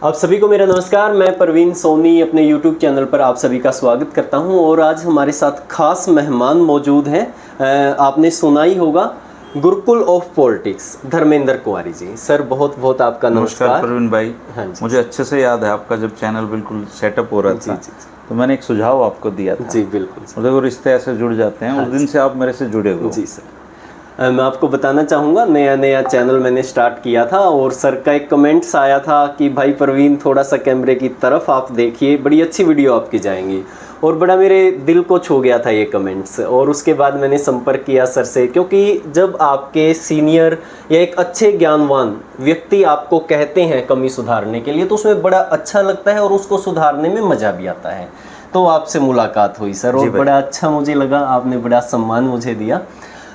आप सभी को मेरा नमस्कार। मैं परवीन सोनी अपने YouTube चैनल पर आप सभी का स्वागत करता हूं और आज हमारे साथ खास मेहमान मौजूद हैं। आपने सुना ही होगा Gurukul of politics, Dharmendra Kumari ji. Sir बहुत बहुत आपका नमस्कार। परवीन भाई। हाँ जी, मुझे अच्छे से याद है आपका जब चैनल बिल्कुल सेटअप हो रहा था तो मैंने एक सुझाव आपको दिया था। जी बिल्कुल। मतलब वो रिश्ते ऐसे जुड़ जाते हैं। उस दिन से आप मेरे से जुड़े हुए। जी सर, मैं आपको बताना चाहूँगा नया चैनल मैंने स्टार्ट किया था और सर का एक कमेंट्स आया था कि भाई परवीन थोड़ा सा कैमरे की तरफ आप देखिए, बड़ी अच्छी वीडियो आपकी जाएंगी। और बड़ा मेरे दिल को छू गया था ये कमेंट्स। और उसके बाद मैंने संपर्क किया सर से, क्योंकि जब आपके सीनियर या एक अच्छे ज्ञानवान व्यक्ति आपको कहते हैं कमी सुधारने के लिए तो उसमें बड़ा अच्छा लगता है और उसको सुधारने में मज़ा भी आता है। तो आपसे मुलाकात हुई सर और बड़ा अच्छा मुझे लगा, आपने बड़ा सम्मान मुझे दिया।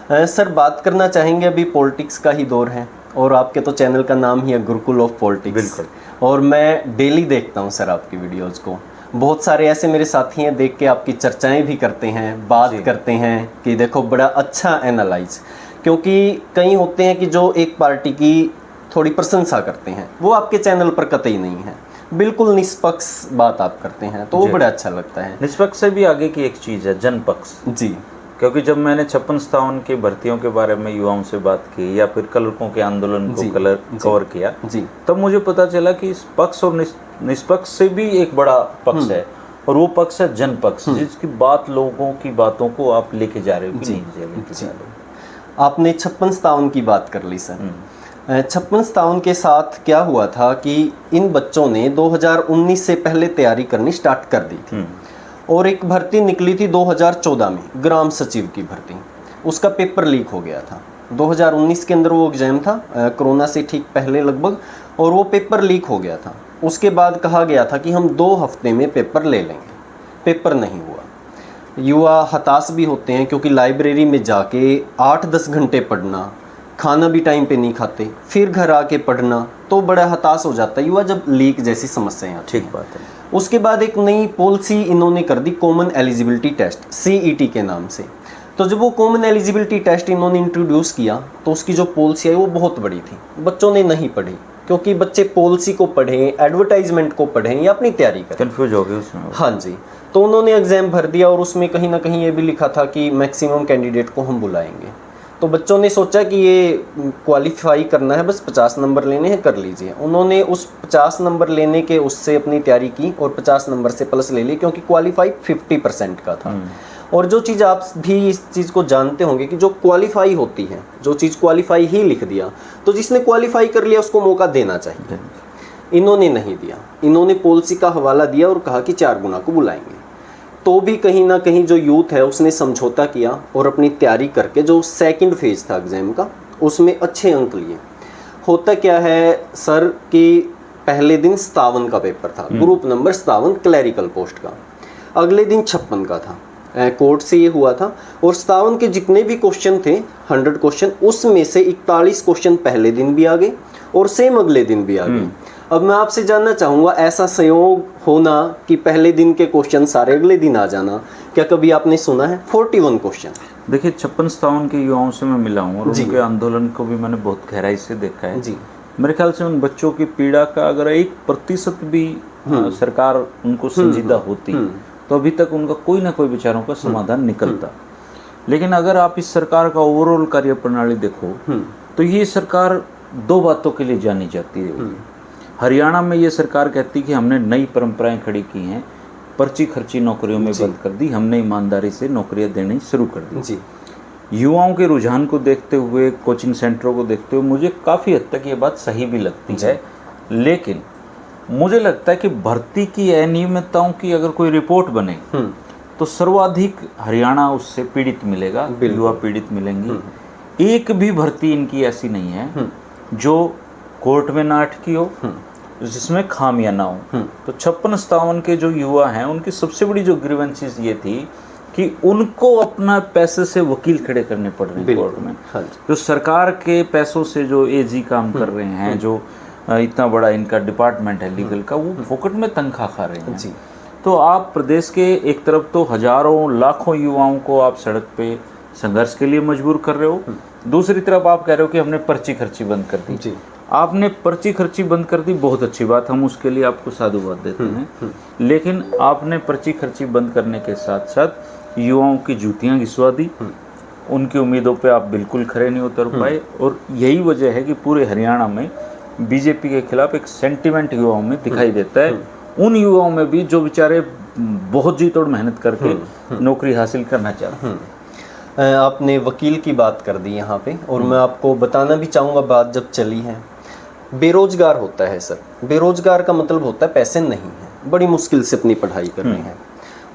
सर बात करना चाहेंगे, अभी पॉलिटिक्स का ही दौर है और आपके तो चैनल का नाम ही है गुरुकुल ऑफ पॉलिटिक्स। बिल्कुल। और मैं डेली देखता हूं सर आपकी वीडियोस को। बहुत सारे ऐसे मेरे साथी हैं, देख के आपकी चर्चाएं भी करते हैं, बात करते हैं कि देखो बड़ा अच्छा एनालाइज। क्योंकि कई होते हैं कि जो एक पार्टी की थोड़ी प्रशंसा करते हैं, वो आपके चैनल पर कतई नहीं है। बिल्कुल निष्पक्ष बात आप करते हैं तो वो बड़ा अच्छा लगता है। निष्पक्ष से भी आगे की एक चीज़ है जनपक्ष जी। क्योंकि जब मैंने 56-57 की भर्तियों के बारे में युवाओं से बात की या फिर कलरकों के आंदोलन को कवर किया जी, तब मुझे पता चला कि इस पक्ष और निष्पक्ष से भी एक बड़ा पक्ष है और वो पक्ष है जनपक्ष, जिसकी बात लोगों की बातों को आप लेके जा रहे हो कि नहीं लेके जा रहे हो। आपने 56-57 की बात कर ली सर। 56-57 के साथ क्या हुआ था कि इन बच्चों ने 2019 से पहले तैयारी करनी स्टार्ट कर दी थी और एक भर्ती निकली थी 2014 में, ग्राम सचिव की भर्ती। उसका पेपर लीक हो गया था 2019 के अंदर, वो एग्ज़ाम था कोरोना से ठीक पहले लगभग, और वो पेपर लीक हो गया था। उसके बाद कहा गया था कि हम 2 हफ्ते में पेपर ले लेंगे। पेपर नहीं हुआ। युवा हताश भी होते हैं क्योंकि लाइब्रेरी में जाके 8-10 घंटे पढ़ना, खाना भी टाइम पे नहीं खाते, फिर घर आके पढ़ना, तो बड़ा हताश हो जाता है युवा जब लीक जैसी समस्याएं आती हैं। ठीक बात है। उसके बाद एक नई पॉलिसी इन्होंने कर दी, कॉमन एलिजिबिलिटी टेस्ट, CET के नाम से। तो जब वो कॉमन एलिजिबिलिटी टेस्ट इन्होंने इंट्रोड्यूस किया तो उसकी जो पॉलिसी आई वो बहुत बड़ी थी। बच्चों ने नहीं पढ़ी क्योंकि बच्चे पॉलिसी को पढ़ें, एडवर्टाइजमेंट को पढ़ें या अपनी तैयारी करें, कंफ्यूज हो गए उसमें। हाँ जी। तो उन्होंने एग्ज़ाम भर दिया और उसमें कहीं ना कहीं ये भी लिखा था कि मैक्सिमम कैंडिडेट को हम बुलाएंगे। तो बच्चों ने सोचा कि ये क्वालिफाई करना है, बस 50 नंबर लेने हैं, कर लीजिए। उन्होंने उस 50 नंबर लेने के उससे अपनी तैयारी की और 50 नंबर से प्लस ले लिए क्योंकि क्वालिफाई 50% का था। और जो चीज़ आप भी इस चीज़ को जानते होंगे कि जो क्वालिफाई होती है, जो चीज़ क्वालिफाई ही लिख दिया, तो जिसने क्वालिफाई कर लिया उसको मौका देना चाहिए। इन्होंने नहीं दिया, इन्होंने पॉलिसी का हवाला दिया और कहा कि 4 गुना को बुलाएंगे। तो भी कहीं ना कहीं जो यूथ है उसने समझौता किया और अपनी तैयारी करके जो सेकंड फेज था एग्ज़ाम का उसमें अच्छे अंक लिए। होता क्या है सर कि पहले दिन 57 का पेपर था, ग्रुप नंबर 57 क्लैरिकल पोस्ट का, अगले दिन 56 का था, कोर्ट से ये हुआ था। और 57 के जितने भी क्वेश्चन थे 100 क्वेश्चन, उसमें से 41 क्वेश्चन पहले दिन भी आ गए और सेम अगले दिन भी आ गए। अब मैं आपसे जानना चाहूँगा, ऐसा संयोग होना कि पहले दिन के क्वेश्चन सारे अगले दिन आ जाना, क्या कभी आपने सुना है? 41 क्वेश्चन। देखिए 56-57 के युवाओं से मैं मिला हूँ और उनके आंदोलन को भी मैंने बहुत गहराई से देखा है जी। मेरे ख्याल से उन बच्चों की पीड़ा का अगर 1% भी सरकार उनको संजीदा होती तो अभी तक उनका कोई ना कोई विचारों का समाधान निकलता। लेकिन अगर आप इस सरकार का ओवरऑल कार्य प्रणाली देखो तो ये सरकार 2 बातों के लिए जानी जाती है। हरियाणा में ये सरकार कहती कि हमने नई परंपराएं खड़ी की हैं, पर्ची खर्ची नौकरियों में बंद कर दी, हमने ईमानदारी से नौकरियां देनी शुरू कर दी जी। युवाओं के रुझान को देखते हुए, कोचिंग सेंटरों को देखते हुए मुझे काफ़ी हद तक ये बात सही भी लगती है। लेकिन मुझे लगता है कि भर्ती की अनियमितताओं की अगर कोई रिपोर्ट बने तो सर्वाधिक हरियाणा उससे पीड़ित मिलेगा, युवा पीड़ित मिलेंगी। एक भी भर्ती इनकी ऐसी नहीं है जो कोर्ट में ना अटकी हो, जिसमें खामियां ना हो। तो 56-57 के जो युवा हैं उनकी सबसे बड़ी जो ग्रीवेंसेस ये थी कि उनको अपना पैसे से वकील खड़े करने पड़ रहे हैं कोर्ट में। जो सरकार के पैसों से जो एजी काम कर रहे हैं, जो इतना बड़ा इनका डिपार्टमेंट है लीगल का, वो फोकट में तनख्वाह खा रहे हैं जी। तो आप प्रदेश के एक तरफ तो हजारों लाखों युवाओं को आप सड़क पे संघर्ष के लिए मजबूर कर रहे हो, दूसरी तरफ आप कह रहे हो कि हमने पर्ची खर्ची बंद कर दी जी। आपने पर्ची खर्ची बंद कर दी, बहुत अच्छी बात, हम उसके लिए आपको साधुवाद देते हैं। लेकिन आपने पर्ची खर्ची बंद करने के साथ साथ युवाओं की जूतियां घिसवा दी, उनकी उम्मीदों पे आप बिल्कुल खरे नहीं उतर पाए। और यही वजह है कि पूरे हरियाणा में बीजेपी के खिलाफ एक सेंटिमेंट युवाओं में दिखाई देता है, उन युवाओं में भी जो बेचारे बहुत जी तोड़ मेहनत करके नौकरी हासिल करना चाहते हैं। आपने वकील की बात कर दी यहाँ पे, और मैं आपको बताना भी चाहूँगा, बात जब चली है, बेरोजगार होता है सर, बेरोजगार का मतलब होता है पैसे नहीं है, बड़ी मुश्किल से अपनी पढ़ाई कर रहे हैं,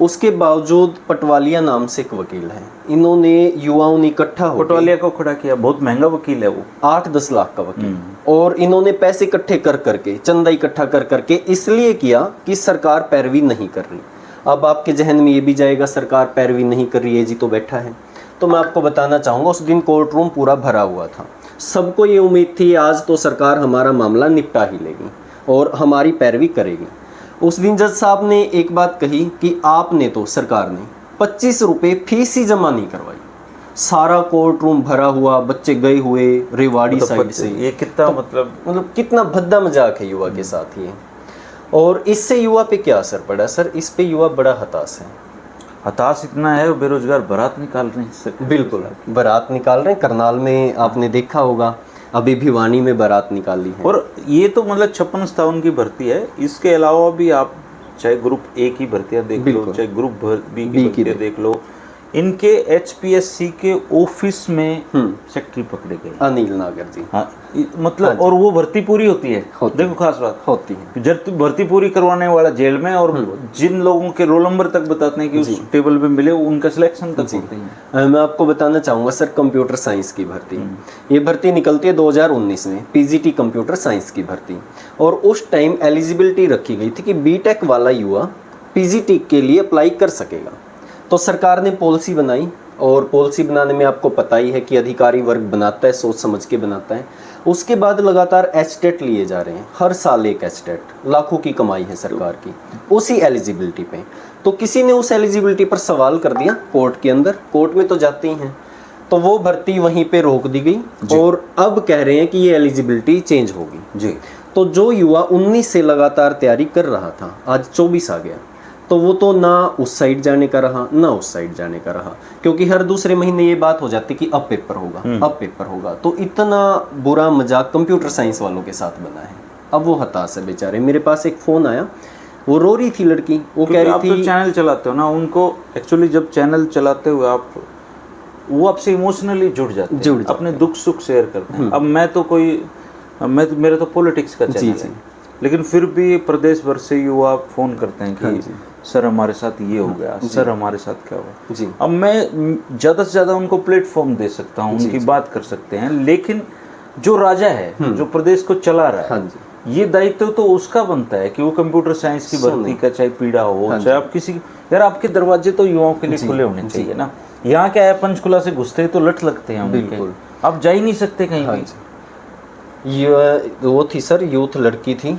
उसके बावजूद पटवालिया नाम से एक वकील है, इन्होंने युवाओं ने इकट्ठा हो, पटवालिया को खड़ा किया, बहुत महंगा वकील है वो, 8-10 लाख का वकील, और इन्होंने पैसे इकट्ठे कर करके, चंदा इकट्ठा कर करके इसलिए किया कि सरकार पैरवी नहीं कर रही। अब आपके जहन में ये भी जाएगा सरकार पैरवी नहीं कर रही है जी तो बैठा है, तो मैं आपको बताना चाहूँगा उस दिन कोर्ट रूम पूरा भरा हुआ था, सबको ये उम्मीद थी आज तो सरकार हमारा मामला निपटा ही लेगी और हमारी पैरवी करेगी। उस दिन जज साहब ने एक बात कही कि आपने तो, सरकार ने 25 रुपये फीस ही जमा नहीं करवाई। सारा कोर्ट रूम भरा हुआ, बच्चे गए हुए रेवाड़ी साइड से। ये कितना मतलब कितना भद्दा मजाक है युवा के साथ ये। और इससे युवा पे क्या असर पड़ा सर? इस पे युवा बड़ा हताश है। हताश इतना है, बेरोजगार बारात निकाल रहे हैं। बिल्कुल बारात निकाल रहे हैं। करनाल में आपने देखा होगा, अभी भिवानी में बारात निकाली है। और ये तो मतलब 56-57 की भर्ती है, इसके अलावा भी आप चाहे ग्रुप ए की भर्तियां देख लो, चाहे ग्रुप बी की भर्तियां देख लो, इनके एचपीएससी के ऑफिस में सेक्रेटरी पकड़े गए, अनिल नागर जी। हाँ, मतलब हाँ, और वो भर्ती पूरी होती है, देखो खास बात होती है, भर्ती पूरी करवाने वाला जेल में, और जिन लोगों के रोल नंबर तक बताते हैं कि उस टेबल पे मिले, उनका सिलेक्शन तक होते हैं। मैं आपको बताना चाहूँगा सर, कंप्यूटर साइंस की भर्ती, ये भर्ती निकलती है 2019 में, पीजीटी कंप्यूटर साइंस की भर्ती। और उस टाइम एलिजिबिलिटी रखी गई थी कि बीटेक वाला युवा पीजीटी के लिए अप्लाई कर सकेगा। तो सरकार ने पॉलिसी बनाई, और पॉलिसी बनाने में आपको पता ही है कि अधिकारी वर्ग बनाता है, सोच समझ के बनाता है। उसके बाद लगातार एचटेट लिए जा रहे हैं, हर साल एक एचटेट, लाखों की कमाई है सरकार की उसी एलिजिबिलिटी पे। तो किसी ने उस एलिजिबिलिटी पर सवाल कर दिया कोर्ट के अंदर, कोर्ट में तो जाते ही हैं, तो वो भर्ती वहीं पे रोक दी गई, और अब कह रहे हैं कि ये एलिजिबिलिटी चेंज होगी जी। तो जो युवा 19 से लगातार तैयारी कर रहा था, आज 24 आ गया, तो वो तो ना उस साइड जाने का रहा, ना उस साइड जाने का रहा, क्योंकि हर दूसरे महीने ये बात हो जाती कि अब पेपर होगा, अब पेपर होगा। तो इतना बुरा मजाक कंप्यूटर साइंस वालों के साथ बना है। अब वो हताश है बेचारे। मेरे पास एक फ़ोन आया, वो रो रही थी लड़की, वो कह रही थी, आप तो चैनल चलाते हो ना, उनको एक्चुअली जब चैनल चलाते हुए आप, वो आपसे इमोशनली जुड़ जाते हैं, अपने दुख सुख शेयर करते हैं। अब मैं तो कोई, मेरा तो पॉलिटिक्स का चैनल है, लेकिन फिर भी प्रदेश भर से युवा फोन करते हैं कि सर हमारे साथ ये हो गया, सर हमारे साथ क्या हुआ जी। अब मैं ज़्यादा से ज़्यादा उनको प्लेटफॉर्म दे सकता हूँ, उनकी बात कर सकते हैं, लेकिन जो राजा है, जो प्रदेश को चला रहा है, ये दायित्व तो उसका बनता है कि वो कंप्यूटर साइंस की भर्ती का चाहे पीड़ा हो, चाहे आप किसी, यार आपके दरवाजे तो युवाओं के लिए खुले होने चाहिए ना। यहाँ क्या है, पंचकुला से घुसते तो लट लगते हैं, बिल्कुल आप जा ही नहीं सकते कहीं भी। ये वो थी सर, यूथ लड़की थी,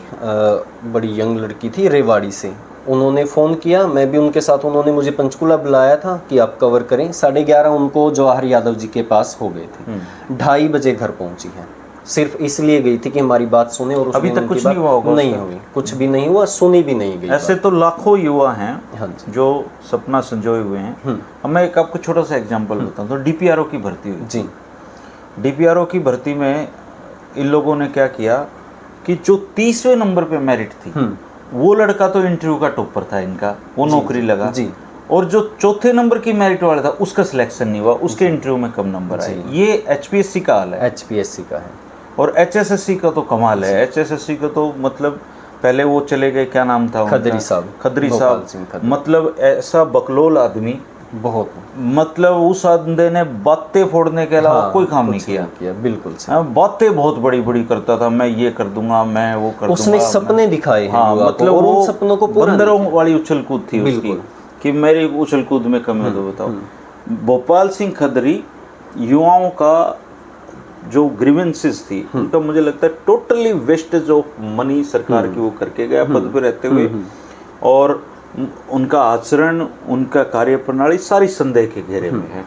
बड़ी यंग लड़की थी, रेवाड़ी से। उन्होंने फ़ोन किया, मैं भी उनके साथ, उन्होंने मुझे पंचकुला बुलाया था कि आप कवर करें। 11:30 उनको जवाहर यादव जी के पास हो गए थे, 2:30 बजे घर पहुंची है। सिर्फ इसलिए गई थी कि हमारी बात सुने, और अभी तक कुछ नहीं हुआ होगा, नहीं हुई, कुछ भी नहीं हुआ, सुनी भी नहीं गई। ऐसे तो लाखों युवा हैं जो सपना संजोए हुए हैं। अब मैं एक आपको छोटा सा एग्जाम्पल बताऊँ तो डीपीआरओ की भर्ती हुई जी। डीपीआरओ की भर्ती में इन लोगों ने क्या किया कि जो 30वें नंबर पे मेरिट थी, वो लड़का तो इंटरव्यू का टॉपर था इनका, वो नौकरी लगा जी। और जो चौथे नंबर की मेरिट वाला था, उसका सिलेक्शन नहीं हुआ, उसके इंटरव्यू में कम नंबर आए। ये एचपीएससी का हाल है, एचपीएससी का है। और एचएसएससी का तो कमाल है। एचएसएससी का तो मतलब पहले वो चले गए, क्या नाम था खदरी साहब, मतलब ऐसा बकलोल आदमी, बहुत, मतलब उस आदमी ने बातें फोड़ने के अलावा कोई काम नहीं किया। बिल्कुल बातें बहुत बड़ी बड़ी करता था, मैं ये कर दूंगा, मैं वो कर दूंगा। उसने सपने दिखाए हैं, हाँ, मतलब वो सपनों को पूरा, बंदरों वाली उछल कूद थी उसकी, कि मेरी उछल कूद में कमी हो तो बताओ। भोपाल सिंह खदरी युवाओं का जो ग्रीवेंसेस थी, उनका मुझे लगता है टोटली वेस्टेज ऑफ मनी सरकार की वो करके गया पद पे रहते हुए, और उनका आचरण, उनका कार्यप्रणाली सारी संदेह के घेरे में है।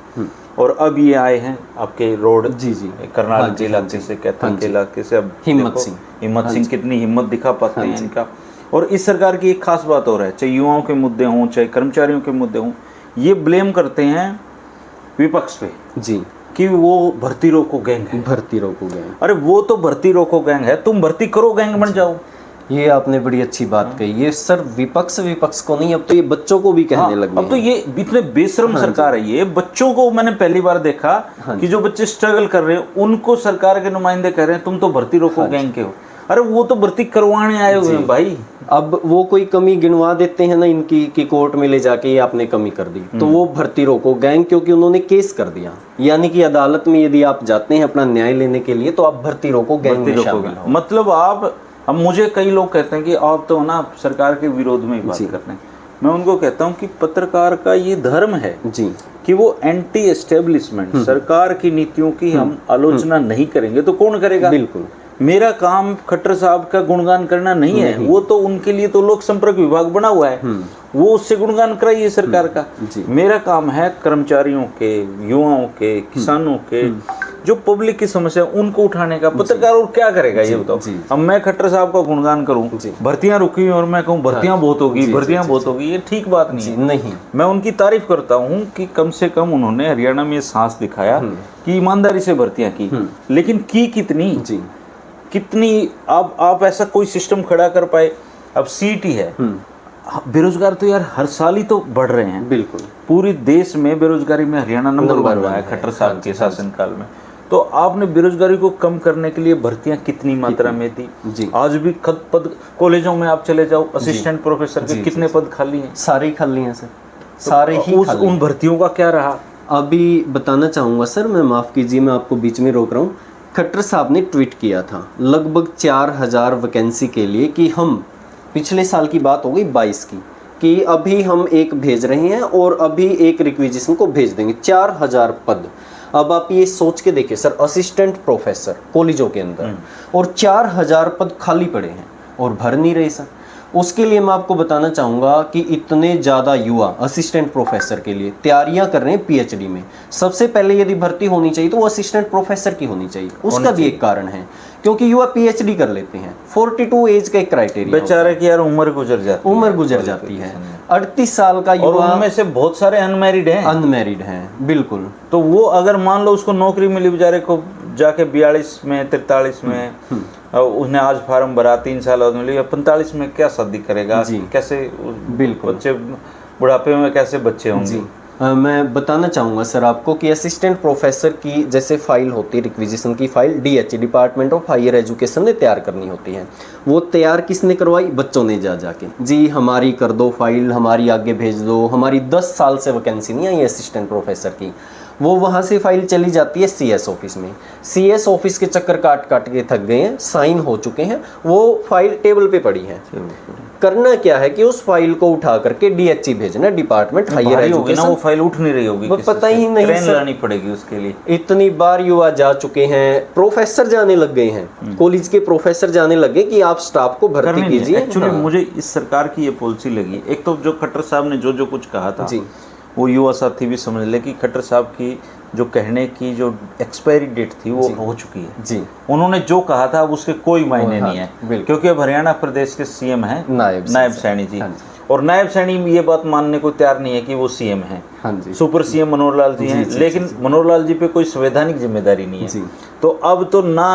और अब ये आए हैं आपके रोड जी जी करनाल के इलाके से, कैथल के इलाके से। अब हिम्मत सिंह कितनी हिम्मत दिखा पाते हैं इनका। और इस सरकार की एक खास बात हो रहा है, चाहे युवाओं के मुद्दे हों चाहे कर्मचारियों के मुद्दे हों, ये ब्लेम करते हैं विपक्ष पे जी कि वो भर्ती रोको गैंग है। भर्ती रोको गैंग, अरे वो तो भर्ती रोको गैंग है, तुम भर्ती करो गैंग बन जाओ। ये आपने बड़ी अच्छी बात कही। ये सर विपक्ष को नहीं, अब तो ये बच्चों को भी कहने लगे। अब तो ये इतने बेशरम सरकार है। ये बच्चों को मैंने पहली बार देखा कि जो बच्चे स्ट्रगल कर रहे हैं उनको सरकार के नुमाइंदे कह रहे हैं तुम तो भर्ती रोको गैंग के हो। अरे वो तो भर्ती करवाने आए हुए हैं भाई। अब वो कोई कमी गिनवा देते हैं ना इनकी कि कोर्ट में ले जाके ये आपने कमी कर दी, तो वो भर्ती रोको गैंग, क्योंकि उन्होंने केस कर दिया। यानी कि अदालत में यदि आप जाते हैं अपना न्याय लेने के लिए तो आप भर्ती रोको गैंग में शामिल हो। मतलब आप, अब मुझे कई लोग कहते हैं कि आप तो ना सरकार के विरोध में ही बात करते हैं। मैं उनको कहता हूं कि पत्रकार का ये धर्म है जी कि वो एंटी एस्टेब्लिशमेंट सरकार की नीतियों की हम आलोचना नहीं करेंगे तो कौन करेगा। बिल्कुल, मेरा काम खट्टर साहब का गुणगान करना नहीं है। वो तो उनके लिए तो लोक संपर्क विभाग बना हुआ है, वो उससे गुणगान कराइए सरकार का। मेरा काम है कर्मचारियों के, युवाओं के, किसानों के, जो पब्लिक की समस्या उनको उठाने का। पत्रकार और क्या करेगा ये बताओ। अब मैं खट्टर साहब का गुणगान करूं, भर्तियां रुकी और मैं कहूं भर्तियां बहुत होगी, भर्तियां बहुत होगी, ये ठीक बात नहीं है। नहीं, मैं मैं उनकी तारीफ करता हूं कि कम से कम उन्होंने हरियाणा में सांस दिखाया कि ईमानदारी से भर्तियां की। लेकिन की कितनी आप ऐसा कोई सिस्टम खड़ा कर पाए। अब सीटी है, बेरोजगार तो यार हर साल ही तो बढ़ रहे हैं। बिल्कुल, पूरे देश में बेरोजगारी में हरियाणा नंबर 1 हुआ है खट्टर साहब के शासनकाल में। तो आपने बेरोजगारी को कम करने के लिए भर्तियां कितनी मात्रा में दी जी। आज भी पद कॉलेजों में आप चले जाओ, असिस्टेंट प्रोफेसर के कितने पद खाली हैं? सारे खाली हैं सर, सारे ही खाली। उन भर्तियों का क्या रहा? अभी बताना चाहूँगा सर, मैं माफ़ कीजिए मैं आपको बीच में रोक रहा हूँ। खट्टर साहब ने ट्वीट किया था लगभग 4000 वैकेंसी के लिए कि हम, पिछले साल की बात हो गई 22 की, कि अभी हम एक भेज रहे हैं और अभी एक रिक्विजिशन को भेज देंगे, 4000 पद। अब आप ये सोच के देखिए सर, असिस्टेंट प्रोफेसर कॉलेजों के अंदर और 4000 पद खाली पड़े हैं और भर नहीं रहे सर। उसके लिए मैं आपको बताना चाहूँगा कि इतने ज़्यादा युवा असिस्टेंट प्रोफेसर के लिए तैयारियां कर रहे हैं पीएचडी में। सबसे पहले यदि भर्ती होनी चाहिए तो वो असिस्टेंट प्रोफेसर की होनी चाहिए। उसका भी एक कारण है क्योंकि युवा पीएचडी कर लेते हैं, 42 एज का एक क्राइटेरिया, बेचारे की यार उम्र गुजर जाती है 38 साल का युवा, और उनमें से बहुत सारे अनमैरिड हैं। बिल्कुल, तो वो अगर मान लो उसको नौकरी मिली बेचारे को जाके 42 में 43 में, उसने आज फार्म भरा 3 साल बाद मिली, 45 में क्या शादी करेगा, कैसे बिल्कुल बच्चे बुढ़ापे में कैसे बच्चे होंगे। मैं बताना चाहूँगा सर आपको कि असिस्टेंट प्रोफेसर की जैसे फाइल होती है, रिक्विजिशन की file DH department of higher education ने तैयार करनी होती है। वो तैयार किसने करवाई? बच्चों ने जाके जी हमारी कर दो फाइल, हमारी आगे भेज दो, हमारी 10 साल से वैकेंसी नहीं आई असिस्टेंट प्रोफेसर की। वो वहाँ से फाइल चली जाती है सीएस ऑफिस में। सीएस ऑफिस के चक्कर काट के थक गए हैं, साइन हो चुके हैं, वो फाइल टेबल पे पड़ी है। करना क्या है कि उस फाइल को उठा करके डीएचई भेजना, डिपार्टमेंट हायर एजुकेशन। वो फाइल उठ नहीं रही होगी, वो पता ही नहीं, ट्रेन लानी पड़ेगी उसके लिए। इतनी बार युवा जा चुके हैं, प्रोफेसर जाने लग गए हैं, कॉलेज के प्रोफेसर जाने लगे कि आप स्टाफ को भर्ती कीजिए। एक्चुअली मुझे इस सरकार की ये पॉलिसी लगी, एक तो जो खट्टर साहब ने जो कुछ कहा था वो युवा साथी भी समझ ले कि खट्टर साहब की जो कहने की जो एक्सपायरी डेट थी वो हो चुकी है जी। उन्होंने जो कहा था अब उसके कोई मायने नहीं है, क्योंकि अब हरियाणा प्रदेश के सीएम हैं नायब सैनी जी, और नायब सैनी ये बात मानने को तैयार नहीं है कि वो सीएम हैं। सुपर सीएम मनोहर लाल जी हैं, लेकिन मनोहर लाल जी पे कोई संवैधानिक जिम्मेदारी नहीं है। तो अब तो ना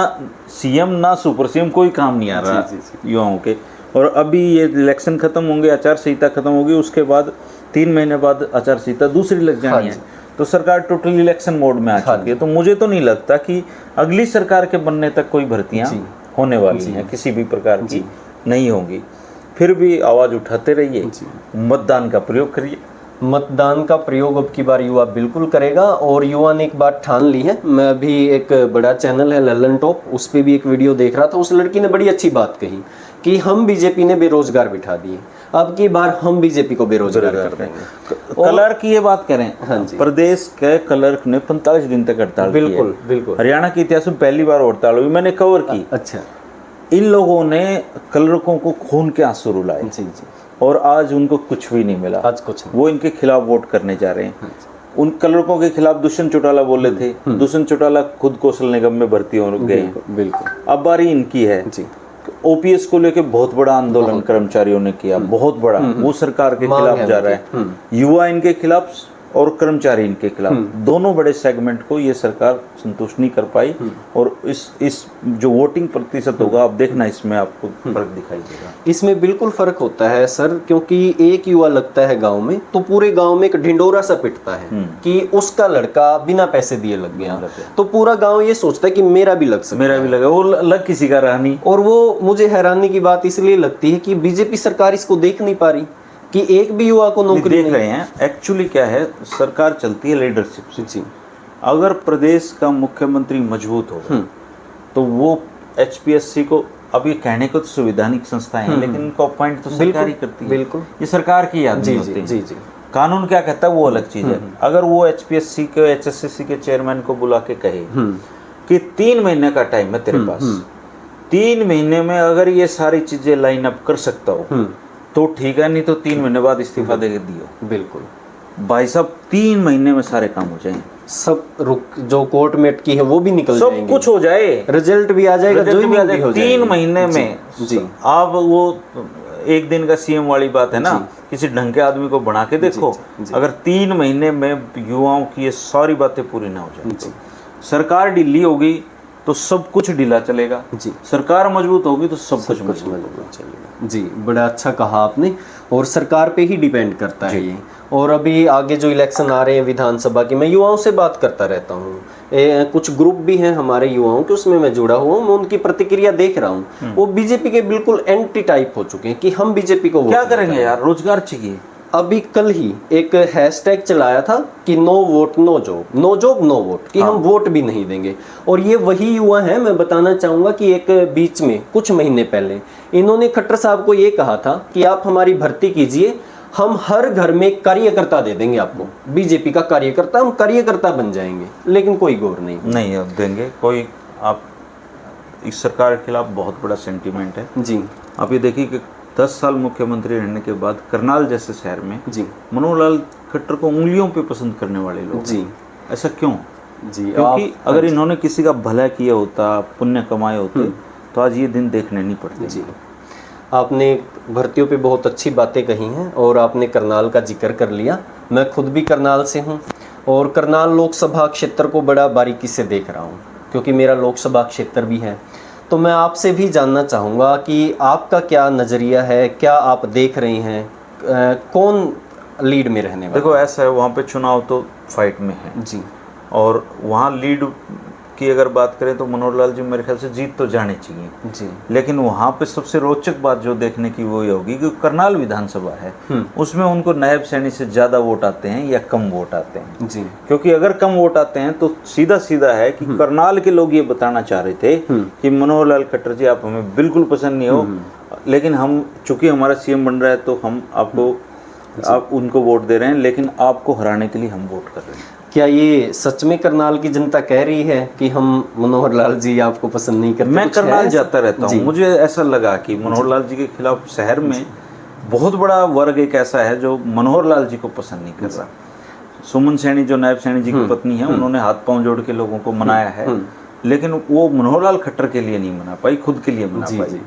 सीएम ना सुपर सीएम, कोई काम नहीं आ रहा युवाओं के। और अभी ये इलेक्शन खत्म होंगे, आचार संहिता खत्म होगी, उसके बाद 3 महीने बाद आचार संहिता दूसरी लग जानी है, तो सरकार टोटली इलेक्शन मोड में आ चुकी है। तो मुझे तो नहीं लगता कि अगली सरकार के बनने तक कोई भर्तियां होने वाली हैं, किसी भी प्रकार की नहीं होंगी। फिर भी आवाज़ उठाते रहिए, मतदान का प्रयोग करिए। मतदान का प्रयोग अब की बार युवा बिल्कुल करेगा, और युवा ने एक बात ठान ली है। मैं अभी एक बड़ा चैनल है ललन टॉप, उस पर भी एक वीडियो देख रहा था, उस लड़की ने बड़ी अच्छी बात कही कि हम बीजेपी ने बेरोजगार बिठा दिए, अब की बार हम बीजेपी को बेरोजगार कर देंगे। क्लर्क की ये बात करें, हाँ जी, प्रदेश के क्लर्क ने 45 दिन तक हड़ताल की। बिल्कुल हरियाणा के इतिहास में पहली बार हड़ताल हुई, मैंने कवर की। अच्छा, इन लोगों ने क्लर्कों को खून के आंसू रुलाए जी, और आज उनको कुछ भी नहीं मिला। आज कुछ नहीं। वो इनके खिलाफ वोट करने जा रहे हैं। उन कलरकों के खिलाफ दुष्यंत चौटाला बोले थे, दुष्यंत चौटाला खुद कौशल निगम में भर्ती हो गए। बिल्कुल अब बारी इनकी है जी। ओपीएस को लेके बहुत बड़ा आंदोलन कर्मचारियों ने किया, बहुत बड़ा, वो सरकार के खिलाफ जा रहा है, युवा इनके खिलाफ और कर्मचारी इनके खिलाफ, दोनों बड़े सेगमेंट को ये सरकार संतुष्ट नहीं कर पाई। और इस जो वोटिंग प्रतिशत होगा आप देखना, इसमें आपको फर्क दिखाई देगा। इसमें बिल्कुल फर्क होता है सर, क्योंकि एक युवा लगता है गांव में तो पूरे गांव में एक ढिंडोरा सा पिटता है कि उसका लड़का बिना पैसे दिए लग गया, तो पूरा गांव ये सोचता है कि मेरा भी लग सकता है, मेरा भी लगा, वो लग किसी का रहा नहीं। और वो मुझे हैरानी की बात इसलिए लगती है कि बीजेपी सरकार इसको देख नहीं पा रही कि एक भी युवा को नौकरी देख रहे हैं। एक्चुअली क्या है, सरकार चलती है लीडरशिप से। जी। अगर प्रदेश का मुख्यमंत्री मजबूत होगा तो वो एचपीएससी को, अब ये कहने को तो संवैधानिक संस्थाएं हैं लेकिन इनको अपॉइंट तो सरकार ही करती है, बिल्कुल ये सरकार की आदमी होती है। जी। कानून क्या कहता है वो अलग चीज है। अगर वो एचपीएससी के एचएसएससी के चेयरमैन को बुला के कहे कि 3 महीने का टाइम है तेरे पास, 3 महीने में अगर ये सारी चीजें लाइन अप कर सकता हो तो ठीक है, नहीं तो 3 महीने बाद इस्तीफा दे दियो। बिल्कुल भाई साहब 3 महीने में सारे काम हो जाएंगे, सब जो कोर्ट में अटकी है वो भी निकल सब जाएंगे, कुछ हो जाए, रिजल्ट भी आ जाएगा, जो भी आ जाएगा 3 महीने में। जी। आप वो एक दिन का सीएम वाली बात है ना, किसी ढंग के आदमी को बना के देखो। अगर 3 महीने में युवाओं की ये सारी बातें पूरी ना हो जाए तो सरकार ढीली होगी तो सब कुछ ढीला चलेगा, जी। सरकार मजबूत होगी तो सब कुछ मजबूत चलेगा। जी, बड़ा अच्छा कहा आपने, और सरकार पे ही डिपेंड करता है ये। और अभी आगे जो इलेक्शन आ रहे हैं विधानसभा की, मैं युवाओं से बात करता रहता हूँ, कुछ ग्रुप भी हैं हमारे युवाओं के, उसमें मैं जुड़ा हुआ हूँ, मैं उनकी प्रतिक्रिया देख रहा हूँ, वो बीजेपी के बिल्कुल एंटी टाइप हो चुके हैं कि हम बीजेपी को क्या करेंगे यार, रोजगार चाहिए। अभी कल ही एक हैशटैग चलाया था कि no vote no job, no job no vote, कि हम वोट भी नहीं देंगे। और ये वही युवा हैं, मैं बताना चाहूँगा कि एक बीच में कुछ महीने पहले इन्होंने खट्टर साहब को ये कहा था कि आप हमारी भर्ती कीजिए, हम हर घर में कार्यकर्ता दे देंगे आपको, बीजेपी का कार्यकर्ता, हम कार्यकर्ता बन जाएंगे। लेकिन कोई गौर नहीं अब देंगे कोई। आप इस सरकार के खिलाफ बहुत बड़ा सेंटीमेंट है जी। आप ये देखिए कि 10 साल मुख्यमंत्री रहने के बाद करनाल जैसे शहर में जी मनोहर लाल खट्टर को उंगलियों पे पसंद करने वाले लोग जी। ऐसा क्यों? जी, क्योंकि अगर इन्होंने किसी का भला किया होता, पुण्य कमाए होते तो आज ये दिन देखने नहीं पड़ते। जी, आपने भर्तियों पे बहुत अच्छी बातें कही हैं और आपने करनाल का जिक्र कर लिया। मैं खुद भी करनाल से हूँ और करनाल लोकसभा क्षेत्र को बड़ा बारीकी से देख रहा हूँ क्योंकि मेरा लोकसभा क्षेत्र भी है। तो मैं आपसे भी जानना चाहूँगा कि आपका क्या नज़रिया है, क्या आप देख रहे हैं, कौन लीड में रहने वाला? देखो ऐसा है, वहाँ पे चुनाव तो फाइट में है जी, और वहाँ लीड की अगर बात करें तो मनोहर लाल जी मेरे ख्याल से जीत तो जाने चाहिए जी। लेकिन वहाँ पे सबसे रोचक बात जो देखने की वो ये होगी कि करनाल विधानसभा है, उसमें उनको नायब सैनी से ज़्यादा वोट आते हैं या कम वोट आते हैं जी। क्योंकि अगर कम वोट आते हैं तो सीधा सीधा है कि करनाल के लोग ये बताना चाह रहे थे कि मनोहर लाल खट्टर जी आप हमें बिल्कुल पसंद नहीं हो, लेकिन हम चूंकि हमारा सीएम बन रहा है तो हम आपको आप उनको वोट दे रहे हैं, लेकिन आपको हराने के लिए हम वोट कर रहे हैं। क्या ये सच में करनाल की जनता कह रही है कि हम मनोहर लाल जी आपको पसंद नहीं करते? मैं करनाल जाता रहता हूँ, मुझे ऐसा लगा कि मनोहर लाल जी के खिलाफ शहर में बहुत बड़ा वर्ग एक ऐसा है जो मनोहर लाल जी को पसंद नहीं कर रहा। सुमन सैनी जो नायब सैनी जी की पत्नी है, उन्होंने हाथ पांव जोड़ के लोगों को मनाया है, लेकिन वो मनोहर लाल खट्टर के लिए नहीं मना पाई, खुद के लिए मना पाई।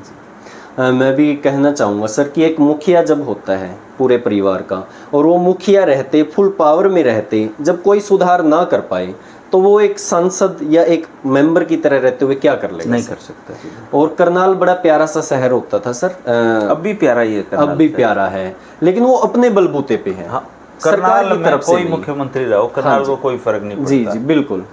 मैं भी कहना चाहूँगा सर कि एक मुखिया जब होता है पूरे परिवार का और वो मुखिया रहते फुल पावर में रहते जब कोई सुधार ना कर पाए तो वो एक सांसद या एक मेंबर की तरह रहते हुए क्या कर लेगा? नहीं कर सकता। और करनाल बड़ा प्यारा सा शहर होता था सर, अब भी प्यारा ही है, अब भी प्यारा है, लेकिन वो अपने बलबूते पे है। करनाल में कोई मुख्यमंत्री रहो, करनाल को कोई फर्क नहीं पड़ता। जी जी बिल्कुल।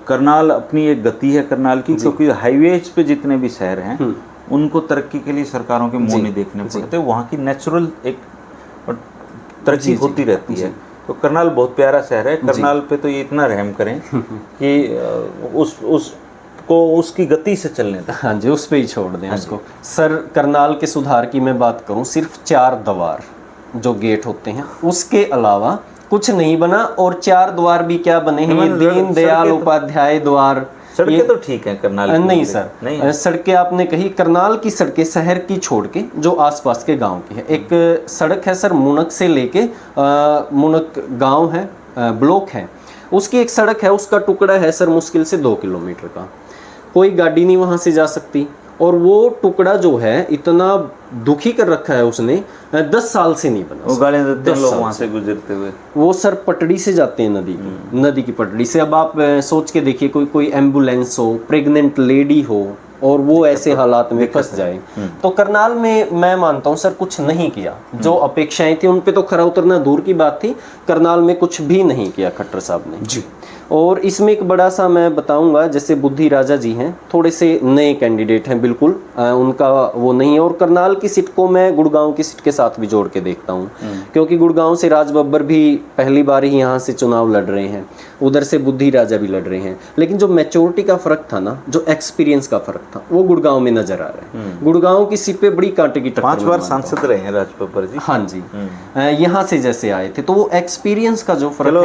करनाल अपनी एक गति है करनाल की, क्योंकि हाईवेज पे जितने भी शहर हैं उनको तरक्की के लिए सरकारों के मुंह नहीं देखने पड़ते, वहाँ की नेचुरल एक तरक्की होती रहती है। तो करनाल बहुत प्यारा शहर है, करनाल पे तो ये इतना रहम करें कि उसको उसकी गति से चलने दें। हाँ जी, उस पे ही छोड़ दें उसको। सर करनाल के सुधार की मैं बात करूँ, सिर्फ 4 द्वार जो गेट होते हैं उसके अलावा कुछ नहीं बना, और 4 द्वार भी क्या बने हैं, ये दीन दयाल उपाध्याय द्वार। सड़कें तो ठीक है करनाल की? नहीं सर, नहीं। सड़कें आपने कही, करनाल की सड़कें शहर की छोड़ के जो आसपास के गांव की है। एक सड़क है सर मुनक से लेके मुनक गांव है, ब्लॉक है उसकी एक सड़क है, उसका टुकड़ा है सर मुश्किल से 2 किलोमीटर का, कोई गाड़ी नहीं वहाँ से जा सकती। और वो टुकड़ा जो है इतना दुखी कर रखा है उसने, 10 साल से नहीं बना। वो गालियाँ देते हैं लोग वहाँ से गुजरते हुए। वो सर पटड़ी से जाते हैं नदी की पटड़ी से। अब आप सोच के देखिए कोई एम्बुलेंस हो, प्रेग्नेंट लेडी हो और वो ऐसे हालात में फंस जाए। तो करनाल में मैं मानता हूँ सर कुछ नहीं किया, जो अपेक्षाएं थी उन पे तो खरा उतरना दूर की बात थी, करनाल में कुछ भी नहीं किया खट्टर साहब ने जी। और इसमें एक बड़ा सा मैं बताऊंगा, जैसे बुद्धि राजा जी हैं, थोड़े से नए कैंडिडेट हैं बिल्कुल, उनका वो नहीं है। और करनाल की सीट को मैं गुड़गांव की सीट के साथ भी जोड़ के देखता हूँ, क्योंकि गुड़गांव से राज बब्बर भी पहली बार ही यहाँ से चुनाव लड़ रहे हैं, उधर से बुद्धि राजा भी लड़ रहे हैं। लेकिन जो मैच्योरिटी का फर्क था ना, जो एक्सपीरियंस का फर्क था, वो गुड़गांव में नजर आ रहा है। गुड़गांव की सीट पे बड़ी कांटे की टक्कर। 5 बार सांसद रहे हैं राज बब्बर जी। हाँ जी, यहाँ से जैसे आए थे, तो वो एक्सपीरियंस का जो फर्क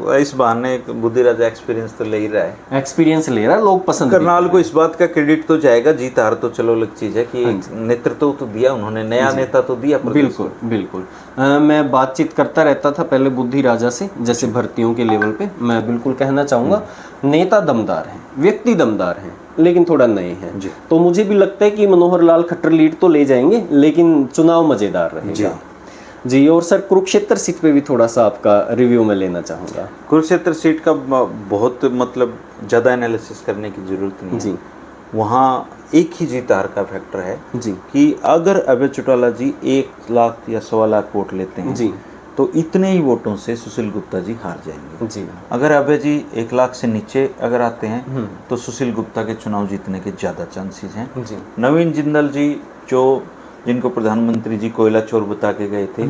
है, इस बहाने बुद्धि राजा एक्सपीरियंस तो ले ही रहा है, एक्सपीरियंस ले रहा है, लोग पसंद करनाल को इस बात का क्रेडिट तो जाएगा। जीत हार तो चलो अलग चीज है कि नेतृत्व तो दिया उन्होंने, नया नेता तो दिया। बिल्कुल बिल्कुल। मैं बातचीत करता रहता था पहले बुद्धि राजा से, जैसे भर्तियों के लेवल पे। मैं बिल्कुल कहना चाहूँगा नेता दमदार हैं, व्यक्ति दमदार हैं, लेकिन थोड़ा नए हैं। तो मुझे भी लगता है कि मनोहर लाल खट्टर लीड तो ले जाएंगे, लेकिन चुनाव मज़ेदार रहेगा जी। और सर कुरुक्षेत्र सीट पे भी थोड़ा सा आपका रिव्यू में लेना चाहूँगा। कुरुक्षेत्र सीट का बहुत मतलब ज़्यादा एनालिसिस करने की ज़रूरत नहीं है जी। वहाँ एक ही जीत हार का फैक्टर है जी, कि अगर अभय चौटाला जी 1 लाख या 1.25 लाख वोट लेते हैं जी, तो इतने ही वोटों से सुशील गुप्ता जी हार जाएंगे जी। अगर अभय जी 1 लाख से नीचे अगर आते हैं तो सुशील गुप्ता के चुनाव जीतने के ज़्यादा चांसेस हैं जी। नवीन जिंदल जी, जो जिनको प्रधानमंत्री जी कोयला चोर बता के गए थे,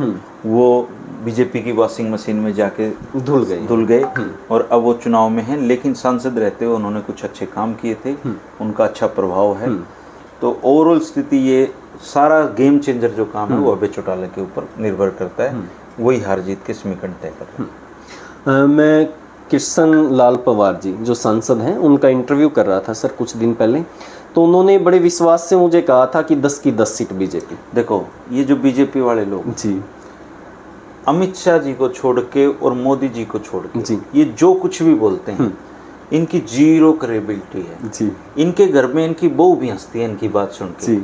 वो बीजेपी की वॉशिंग मशीन में जाके धुल गए और अब वो चुनाव में हैं। लेकिन सांसद रहते हुए उन्होंने कुछ अच्छे काम किए थे, उनका अच्छा प्रभाव है। तो ओवरऑल स्थिति ये सारा गेम चेंजर जो काम है वो अभय चौटाला के ऊपर निर्भर करता है, वही हार जीत के समीकरण तय कर रहा है। मैं कृष्ण लाल पवार जी जो सांसद हैं, उनका इंटरव्यू कर रहा था सर कुछ दिन पहले, तो उन्होंने बड़े विश्वास से मुझे कहा था कि 10 की 10 सीट बीजेपी। देखो ये जो बीजेपी वाले लोग जी, अमित शाह जी को छोड़ के और मोदी जी को छोड़ के जी, ये जो कुछ भी बोलते हैं इनकी 0 क्रेडिबिलिटी है जी। इनके घर में इनकी बहू भी हंसती है इनकी बात सुन के,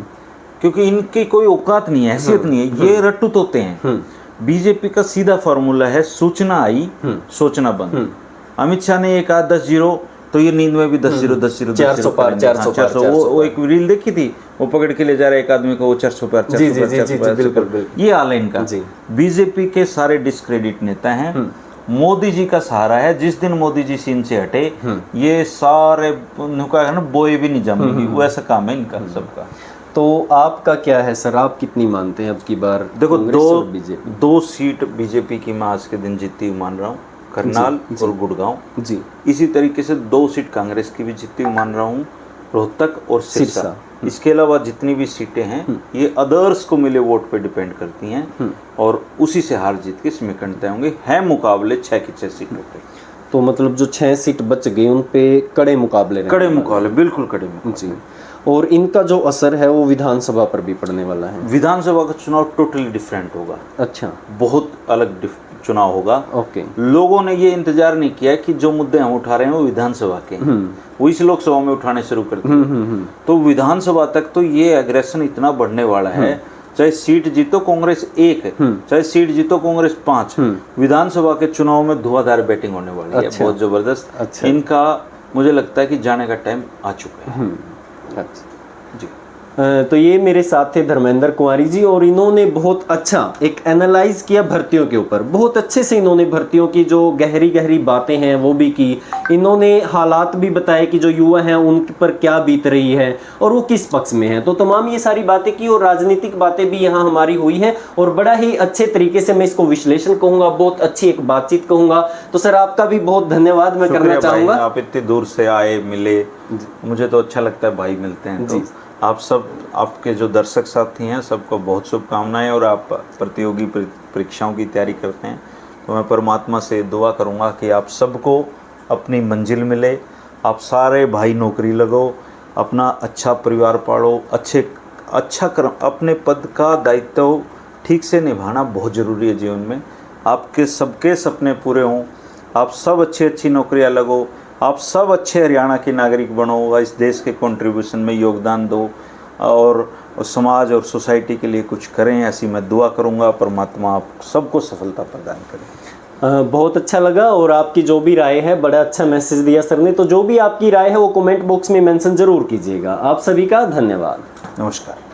क्योंकि इनकी कोई औकात नहीं है, हैसियत नहीं है, ये रट्टू होते हैं। बीजेपी का सीधा फॉर्मूला है, सूचना आई सोचना बंद। अमित शाह ने एक 10-0 तो ये नींद में भी 10-0 10-0 400 पार 400। वो एक रील देखी थी, वो पकड़ के ले जा रहा है एक आदमी को, वो 400 पार 400 पार। ये हाल है इनका। बीजेपी के सारे डिस्क्रेडिट नेता हैं, मोदी जी का सहारा है। जिस दिन मोदी जी सीन से हटे ये सारे है ना बोए भी नहीं जमेंगी, वो ऐसा काम है इनका सबका। तो आपका क्या है सर, आप कितनी मानते हैं अब की बार? देखो 2 सीट बीजेपी की मैं आज के दिन जीती हुई मान रहा हूँ, करनाल और गुड़गांव जी। इसी तरीके से 2 सीट कांग्रेस की भी जीती हुई मान रहा हूँ, रोहतक और सिरसा। इसके अलावा जितनी भी सीटें हैं ये अदर्स को मिले वोट पे डिपेंड करती हैं और उसी से हार जीत के समीकरण तय होंगे। है मुकाबले 6 की 6 सीटों पे। तो मतलब जो 6 सीट बच गई उन पे कड़े मुकाबले, बिल्कुल कड़े मुकाबले जी। और इनका जो असर है वो विधानसभा पर भी पड़ने वाला है। विधानसभा का चुनाव टोटली डिफरेंट होगा। अच्छा, बहुत अलग चुनाव होगा। ओके। लोगों ने ये इंतजार नहीं किया कि जो मुद्दे हम उठा रहे हैं वो विधानसभा के, वो इस लोकसभा में उठाने शुरू कर दिए। तो विधानसभा तक तो ये एग्रेशन इतना बढ़ने वाला है, चाहे सीट जीतो कांग्रेस 1, चाहे सीट जीतो कांग्रेस 5, विधानसभा के चुनाव में धुआंधार बैटिंग होने वाली है। बहुत जबरदस्त। इनका मुझे लगता है कि जाने का टाइम आ चुका है। अच्छा जी। तो ये मेरे साथ थे धर्मेंद्र कुमारी जी, और इन्होंने बहुत अच्छा एक एनालाइज किया भर्तियों के ऊपर। बहुत अच्छे से इन्होंने भर्तियों की जो गहरी गहरी बातें हैं वो भी की। इन्होंने हालात भी बताए कि जो युवा हैं उन पर क्या बीत रही है और वो किस पक्ष में है। तो तमाम ये सारी बातें की और राजनीतिक बातें भी यहाँ हमारी हुई हैं, और बड़ा ही अच्छे तरीके से मैं इसको विश्लेषण कहूँगा, बहुत अच्छी एक बातचीत कहूँगा। तो सर आपका भी बहुत धन्यवाद मैं करना चाहूँगा। आप इतनी दूर से आए, मिले, मुझे तो अच्छा लगता है भाई मिलते हैं। तो आप सब, आपके जो दर्शक साथी हैं सबको बहुत शुभकामनाएं। और आप प्रतियोगी परीक्षाओं की तैयारी करते हैं तो मैं परमात्मा से दुआ करूंगा कि आप सबको अपनी मंजिल मिले, आप सारे भाई नौकरी लगो, अपना अच्छा परिवार पालो, अच्छा कर्म, अपने पद का दायित्व ठीक से निभाना बहुत ज़रूरी है जीवन में। आपके सबके सपने पूरे हों, आप सब अच्छी नौकरियां लगो, आप सब अच्छे हरियाणा के नागरिक बनो, इस देश के कंट्रीब्यूशन में योगदान दो और समाज और सोसाइटी के लिए कुछ करें, ऐसी मैं दुआ करूंगा। परमात्मा आप सबको सफलता प्रदान करें। बहुत अच्छा लगा और आपकी जो भी राय है, बड़ा अच्छा मैसेज दिया सर ने। तो जो भी आपकी राय है वो कमेंट बॉक्स में मेंशन जरूर कीजिएगा। आप सभी का धन्यवाद। नमस्कार।